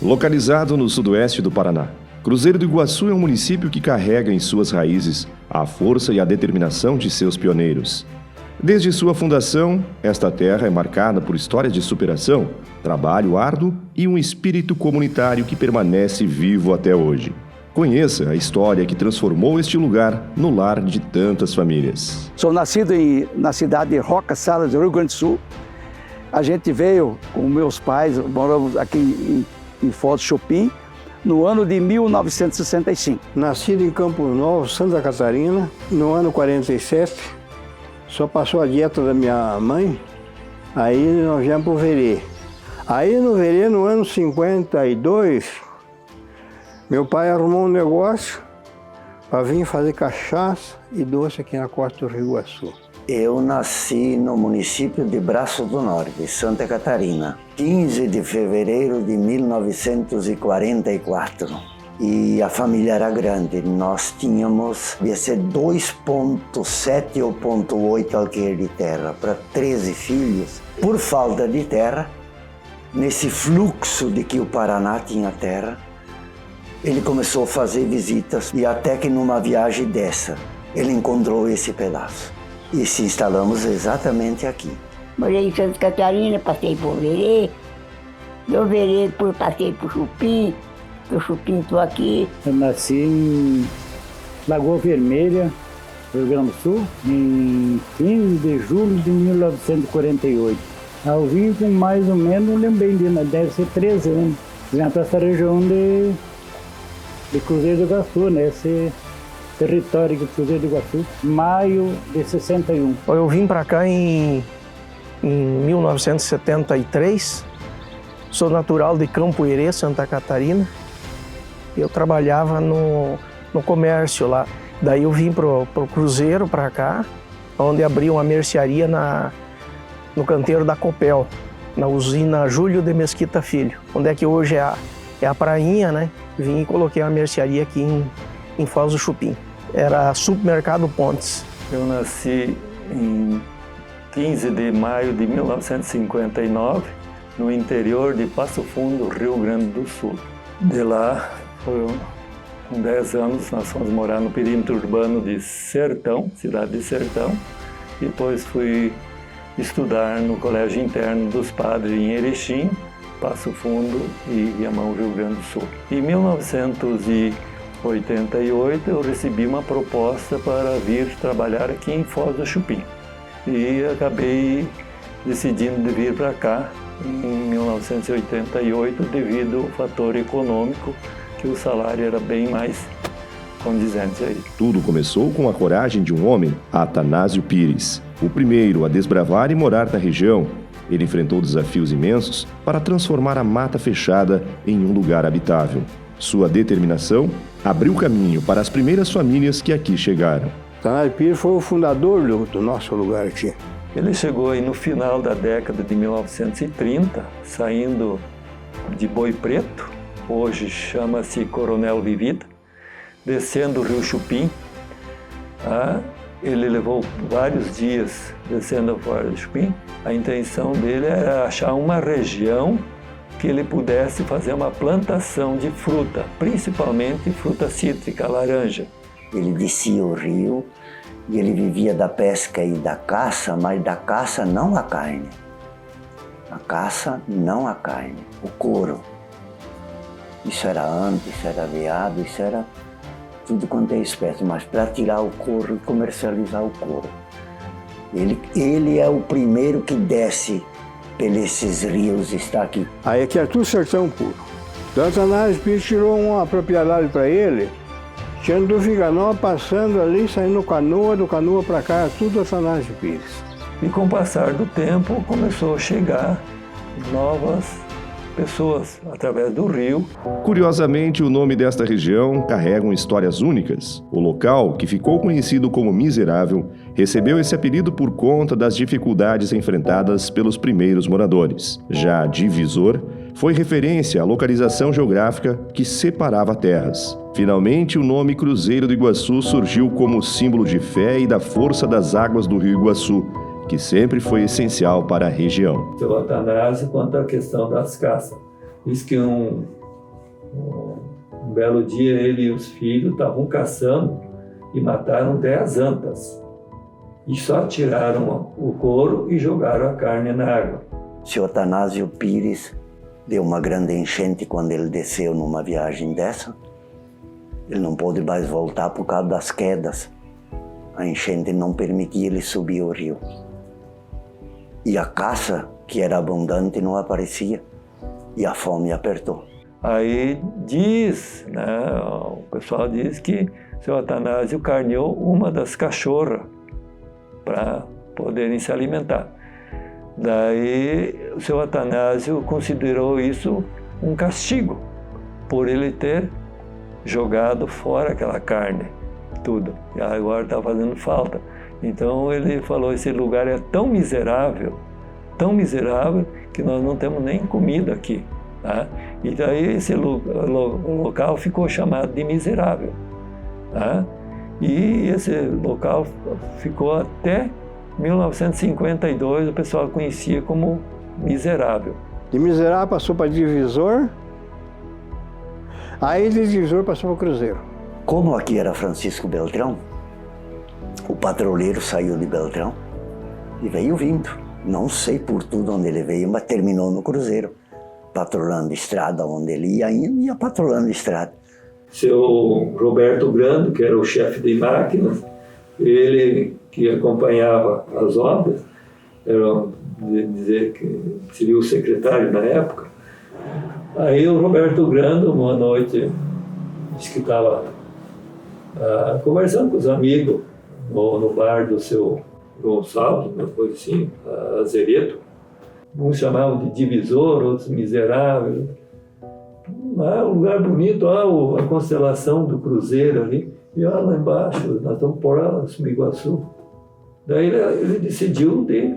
Localizado no sudoeste do Paraná, Cruzeiro do Iguaçu é um município que carrega em suas raízes a força e a determinação de seus pioneiros. Desde sua fundação, esta terra é marcada por histórias de superação, trabalho árduo e um espírito comunitário que permanece vivo até hoje. Conheça a história que transformou este lugar no lar de tantas famílias. Sou nascido na cidade de Roca Salas, do Rio Grande do Sul. A gente veio com meus pais, moramos aqui em Foz do Chupim, no ano de 1965. Nascido em Campo Novo, Santa Catarina, no ano 47. Só passou a dieta da minha mãe, aí nós viemos para o Verê. Aí no Verê, no ano 52, meu pai arrumou um negócio para vir fazer cachaça e doce aqui na costa do Rio Iguaçu. Eu nasci no município de Braço do Norte, Santa Catarina, 15 de fevereiro de 1944. E a família era grande, nós tínhamos, devia ser 2,7 ou 2,8 alqueires de terra para 13 filhos. Por falta de terra, nesse fluxo de que o Paraná tinha terra, ele começou a fazer visitas e até que numa viagem dessa, ele encontrou esse pedaço. E se instalamos exatamente aqui. Morei em Santa Catarina, passei por Verê, do Verê depois passei por Chupim, do Chupim estou aqui. Eu nasci em Lagoa Vermelha, Rio Grande do Sul, em 15 de julho de 1948. Eu vim com mais ou menos, não lembro bem, deve ser 13 anos. Vim para essa região de Cruzeiro do Iguaçu, né? Esse território de Cruzeiro do Iguaçu, maio de 61. Eu vim para cá em 1973, sou natural de Campo Herê, Santa Catarina. Eu trabalhava no comércio lá. Daí eu vim pro Cruzeiro para cá, onde abri uma mercearia no canteiro da Copel, na usina Júlio de Mesquita Filho, onde é que hoje é a prainha, né? Vim e coloquei uma mercearia aqui em Foz do Chupim. Era Supermercado Pontes. Eu nasci em 15 de maio de 1959, no interior de Passo Fundo, Rio Grande do Sul. De lá, com 10 anos, nós fomos morar no perímetro urbano de Sertão, cidade de Sertão. Depois fui estudar no Colégio Interno dos Padres em Erechim, Passo Fundo e Viamão, Rio Grande do Sul. Em 1988, eu recebi uma proposta para vir trabalhar aqui em Foz do Chupim. E acabei decidindo de vir para cá em 1988 devido ao fator econômico, que o salário era bem mais condizente aí. Tudo começou com a coragem de um homem, Atanásio Pires, o primeiro a desbravar e morar na região. Ele enfrentou desafios imensos para transformar a mata fechada em um lugar habitável. Sua determinação abriu caminho para as primeiras famílias que aqui chegaram. Atanásio Pires foi o fundador do nosso lugar aqui. Ele chegou aí no final da década de 1930, saindo de Boi Preto, hoje chama-se Coronel Vivida, descendo o Rio Chupim. Ele levou vários dias descendo a Foz do Chupim. A intenção dele era achar uma região que ele pudesse fazer uma plantação de fruta, principalmente fruta cítrica, laranja. Ele descia o rio e ele vivia da pesca e da caça, mas da caça não a carne. A caça não a carne, o couro. Isso era anta, isso era veado, isso era tudo quanto é espécie, mas para tirar o couro e comercializar o couro. Ele é o primeiro que desce pelos rios, está aqui. Aí aqui é tudo sertão puro. Então Atanásio Pires tirou uma propriedade para ele, tinha do Viganó passando ali, saindo do canoa para cá, tudo Atanásio Pires. E com o passar do tempo começou a chegar novas pessoas através do rio. Curiosamente, o nome desta região carrega histórias únicas. O local, que ficou conhecido como Miserável, recebeu esse apelido por conta das dificuldades enfrentadas pelos primeiros moradores. Já Divisor foi referência à localização geográfica que separava terras. Finalmente, o nome Cruzeiro do Iguaçu surgiu como símbolo de fé e da força das águas do Rio Iguaçu, que sempre foi essencial para a região. Seu Atanásio, quanto à questão das caças, diz que um Um belo dia ele e os filhos estavam caçando e mataram 10 antas. E só tiraram o couro e jogaram a carne na água. O senhor Atanásio Pires deu uma grande enchente quando ele desceu numa viagem dessa. Ele não pôde mais voltar por causa das quedas. A enchente não permitia ele subir o rio. E a caça, que era abundante, não aparecia. E a fome apertou. Aí diz, né, o pessoal diz que o seu Atanásio carneou uma das cachorras para poderem se alimentar. Daí o seu Atanásio considerou isso um castigo, por ele ter jogado fora aquela carne, tudo. E agora está fazendo falta. Então ele falou, esse lugar é tão miserável, que nós não temos nem comida aqui. Tá? E daí esse local ficou chamado de Miserável. Tá? E esse local ficou até 1952, o pessoal conhecia como Miserável. De Miserável passou para Divisor, aí de Divisor passou para Cruzeiro. Como aqui era Francisco Beltrão, o patrulheiro saiu de Beltrão e veio vindo. Não sei por tudo onde ele veio, mas terminou no Cruzeiro, patrulhando estrada onde ele ia patrulhando estrada. Seu Roberto Grando, que era o chefe de máquinas, ele que acompanhava as obras, era dizer que seria o secretário na época. Aí o Roberto Grando, uma noite, disse que estava conversando com os amigos no bar do seu Gonçalves, uma coisa assim, Azeredo. Uns chamavam de Divisor, outros Miserável. Um lugar bonito, a constelação do Cruzeiro ali. E lá embaixo, nós estamos por lá, Sumiguaçu. Daí ele decidiu de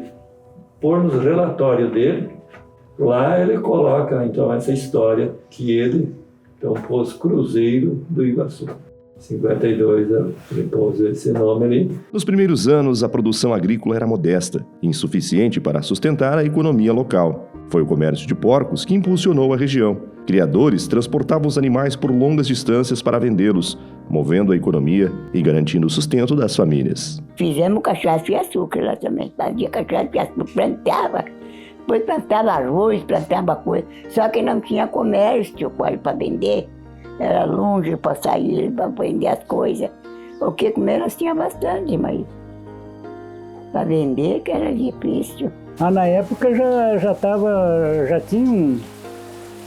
pôr no relatório dele. Lá ele coloca então essa história que ele então pôs Cruzeiro do Iguaçu. 52, ele pôs esse nome ali. Nos primeiros anos, a produção agrícola era modesta, insuficiente para sustentar a economia local. Foi o comércio de porcos que impulsionou a região. Criadores transportavam os animais por longas distâncias para vendê-los, movendo a economia e garantindo o sustento das famílias. Fizemos cachaça e açúcar lá também. Fazia cachaça e açúcar, plantava. Depois plantava arroz, plantava coisa. Só que não tinha comércio quase para vender. Era longe para sair, para vender as coisas. O que comer nós tinha bastante, mas para vender que era difícil. Na época já tinha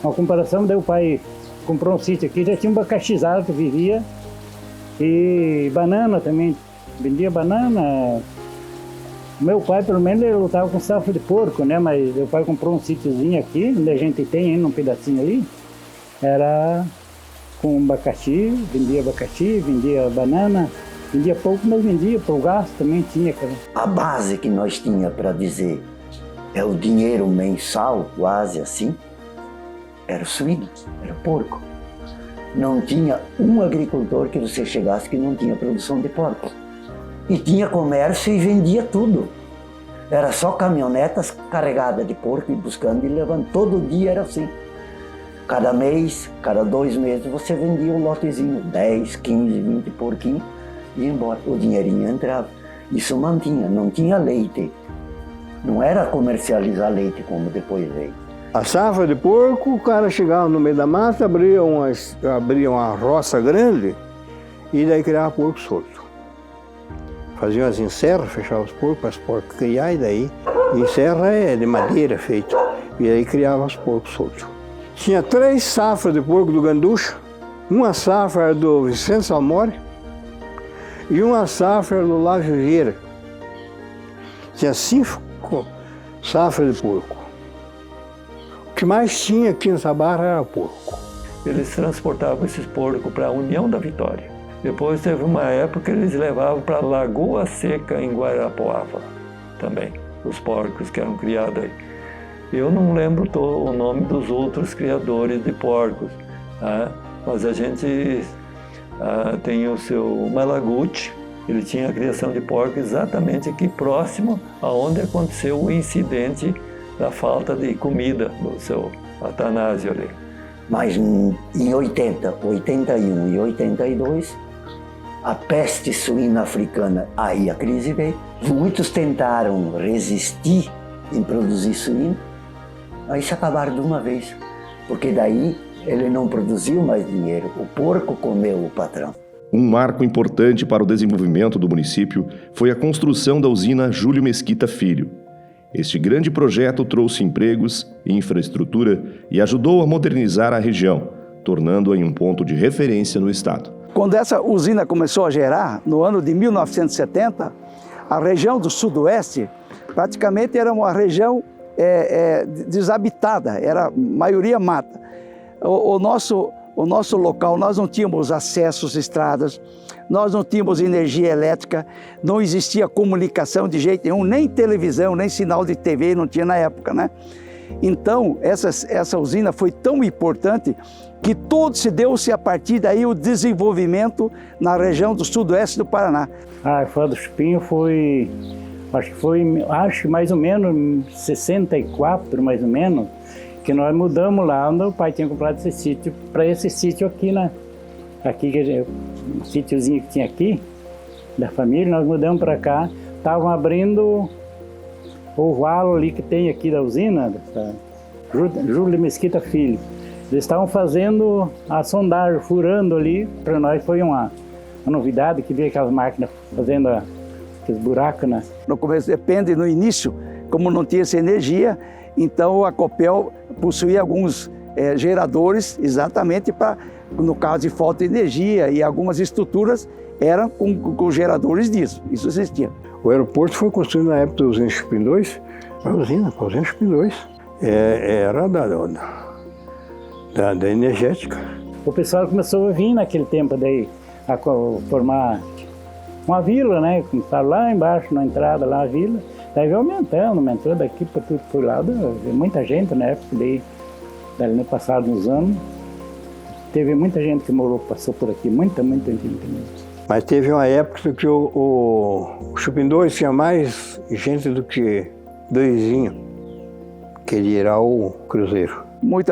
uma comparação, daí o pai comprou um sítio aqui, já tinha um abacaxizado que vivia, e banana também, vendia banana. Meu pai, pelo menos, ele lutava com safra de porco, né? Mas meu pai comprou um sítiozinho aqui, onde a gente tem ainda um pedacinho ali, era com abacaxi, vendia banana, vendia pouco, mas vendia para o gasto também tinha. A base que nós tinha para dizer é o dinheiro mensal, quase assim, era o suíno, era o porco. Não tinha um agricultor que você chegasse que não tinha produção de porcos. E tinha comércio e vendia tudo. Era só caminhonetas carregadas de porco e buscando e levando. Todo dia era assim. Cada mês, cada 2 meses, você vendia um lotezinho, 10, 15, 20 porquinhos e ia embora. O dinheirinho entrava. Isso mantinha, não tinha leite. Não era comercializar leite como depois veio. A safra de porco, o cara chegava no meio da mata, abria uma roça grande e daí criava porco solto. Fazia umas encerras, fechava os porcos para os porcos criar, e daí encerra é de madeira feito. E aí criava os porcos soltos. Tinha 3 safras de porco do Ganducha, uma safra era do Vicente Salmori e uma safra era do Lávio Vieira. Tinha 5 safras de porco. O que mais tinha aqui em Sabarra era porco. Eles transportavam esses porcos para a União da Vitória. Depois teve uma época que eles levavam para Lagoa Seca, em Guarapuava, também, os porcos que eram criados aí. Eu não lembro o nome dos outros criadores de porcos, tá? Mas a gente tem o seu Malaguti, ele tinha a criação de porcos exatamente aqui próximo aonde aconteceu o incidente da falta de comida do seu Atanásio ali. Mas em 80, 81 e 82, a peste suína africana, aí a crise veio. Muitos tentaram resistir em produzir suíno, aí se acabaram de uma vez, porque daí ele não produziu mais dinheiro, o porco comeu o patrão. Um marco importante para o desenvolvimento do município foi a construção da usina Júlio Mesquita Filho. Este grande projeto trouxe empregos e infraestrutura e ajudou a modernizar a região, tornando-a em um ponto de referência no estado. Quando essa usina começou a gerar, no ano de 1970, a região do sudoeste praticamente era uma região desabitada, era maioria mata. O nosso local, nós não tínhamos acessos a estradas, nós não tínhamos energia elétrica, não existia comunicação de jeito nenhum, nem televisão, nem sinal de TV não tinha na época, né? Então, essa usina foi tão importante que tudo se deu-se a partir daí o desenvolvimento na região do sudoeste do Paraná. A Foz do Chupim foi mais ou menos 64, mais ou menos, que nós mudamos lá onde o pai tinha comprado esse sítio, para esse sítio aqui, né? Aqui, um sítiozinho que tinha aqui, da família, nós mudamos para cá, estavam abrindo o valo ali que tem aqui da usina, Júlio Mesquita Filho. Eles estavam fazendo a sondagem, furando ali, para nós foi uma novidade, que veio aquelas máquinas fazendo aqueles buracos, né? No começo, depende, no início, como não tinha essa energia, então a Copel possuía alguns geradores exatamente para, no caso de falta de energia, e algumas estruturas eram com geradores disso, isso existia. O aeroporto foi construído na época da usina Chupim 2, a usina Chupim 2 era da energética. O pessoal começou a vir naquele tempo daí, a formar uma vila, né? Começaram lá embaixo, na entrada, lá a vila. Daí veio aumentando daqui para tudo por lado. Muita gente na época, daí no passado dos anos, teve muita gente que passou por aqui, muita gente mesmo. Mas teve uma época que o Chupim 2 tinha mais gente do que Doizinho, que era o cruzeiro.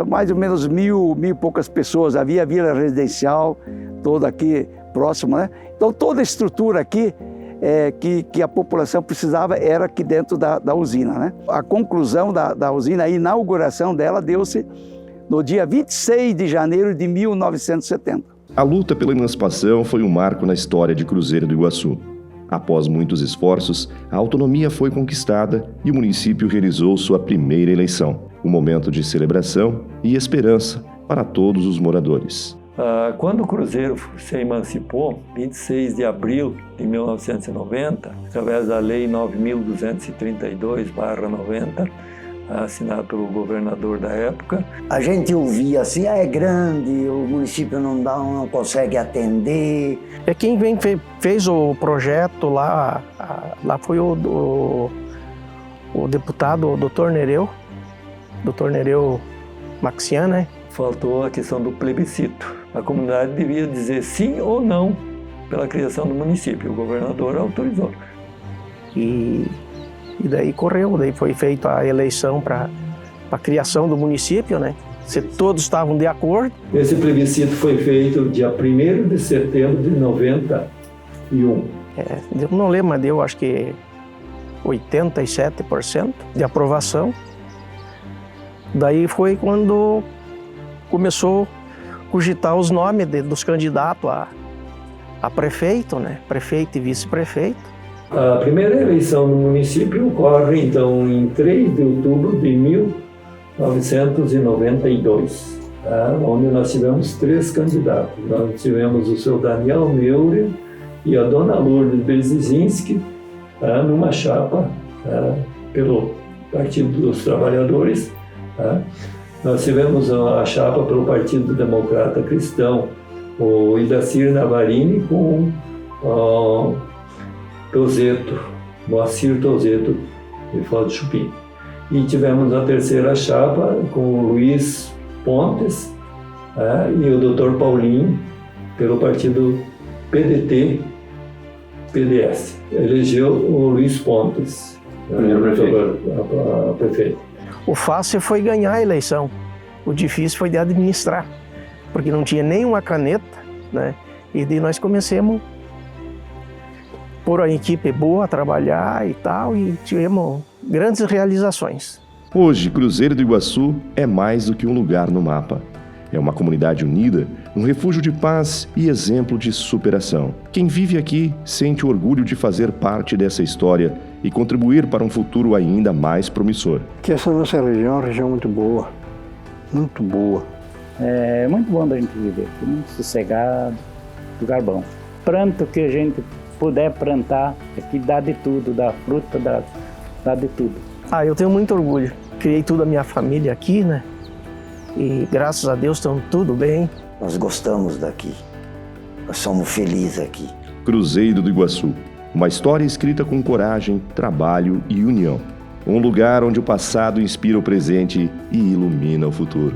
Mais ou menos mil e poucas pessoas, havia a vila residencial toda aqui próxima, né? Então toda a estrutura aqui que a população precisava era aqui dentro da usina, né? A conclusão da usina, a inauguração dela deu-se no dia 26 de janeiro de 1970. A luta pela emancipação foi um marco na história de Cruzeiro do Iguaçu. Após muitos esforços, a autonomia foi conquistada e o município realizou sua primeira eleição. Um momento de celebração e esperança para todos os moradores. Quando o Cruzeiro se emancipou, 26 de abril de 1990, através da Lei 9.232/90, assinado pelo governador da época. A gente ouvia assim, é grande, o município não consegue atender. Quem fez o projeto lá foi o deputado, o Dr. Nereu Maxian, né? Faltou a questão do plebiscito. A comunidade devia dizer sim ou não pela criação do município. O governador autorizou. E daí daí foi feita a eleição para a criação do município, né? Se todos estavam de acordo. Esse plebiscito foi feito dia 1º de setembro de 91. Eu não lembro, mas deu acho que 87% de aprovação. Daí foi quando começou a cogitar os nomes dos candidatos a prefeito, né? Prefeito e vice-prefeito. A primeira eleição no município ocorre, então, em 3 de outubro de 1992, onde nós tivemos 3 candidatos. Nós tivemos o seu Daniel Meurer e a dona Lourdes Berzinski, numa chapa pelo Partido dos Trabalhadores. Nós tivemos a chapa pelo Partido Democrata Cristão, o Idacir Navarini com Moacir Tozeto, de Foz do Chupim. E tivemos a terceira chapa com o Luiz Pontes e o Dr. Paulinho, pelo partido PDT-PDS. Elegeu o Luiz Pontes, prefeito. O fácil foi ganhar a eleição. O difícil foi de administrar, porque não tinha nenhuma caneta, né? E daí nós começamos a pôr a equipe boa a trabalhar e tal, e tivemos grandes realizações. Hoje, Cruzeiro do Iguaçu é mais do que um lugar no mapa. É uma comunidade unida, um refúgio de paz e exemplo de superação. Quem vive aqui sente o orgulho de fazer parte dessa história e contribuir para um futuro ainda mais promissor. Que essa nossa região é uma região muito boa, muito boa. É muito bom da gente viver aqui, muito sossegado, lugar bom. Planto que a gente puder plantar, aqui dá de tudo, dá fruta, dá de tudo. Eu tenho muito orgulho. Criei toda a minha família aqui, né? E graças a Deus estão tudo bem. Nós gostamos daqui. Nós somos felizes aqui. Cruzeiro do Iguaçu. Uma história escrita com coragem, trabalho e união. Um lugar onde o passado inspira o presente e ilumina o futuro.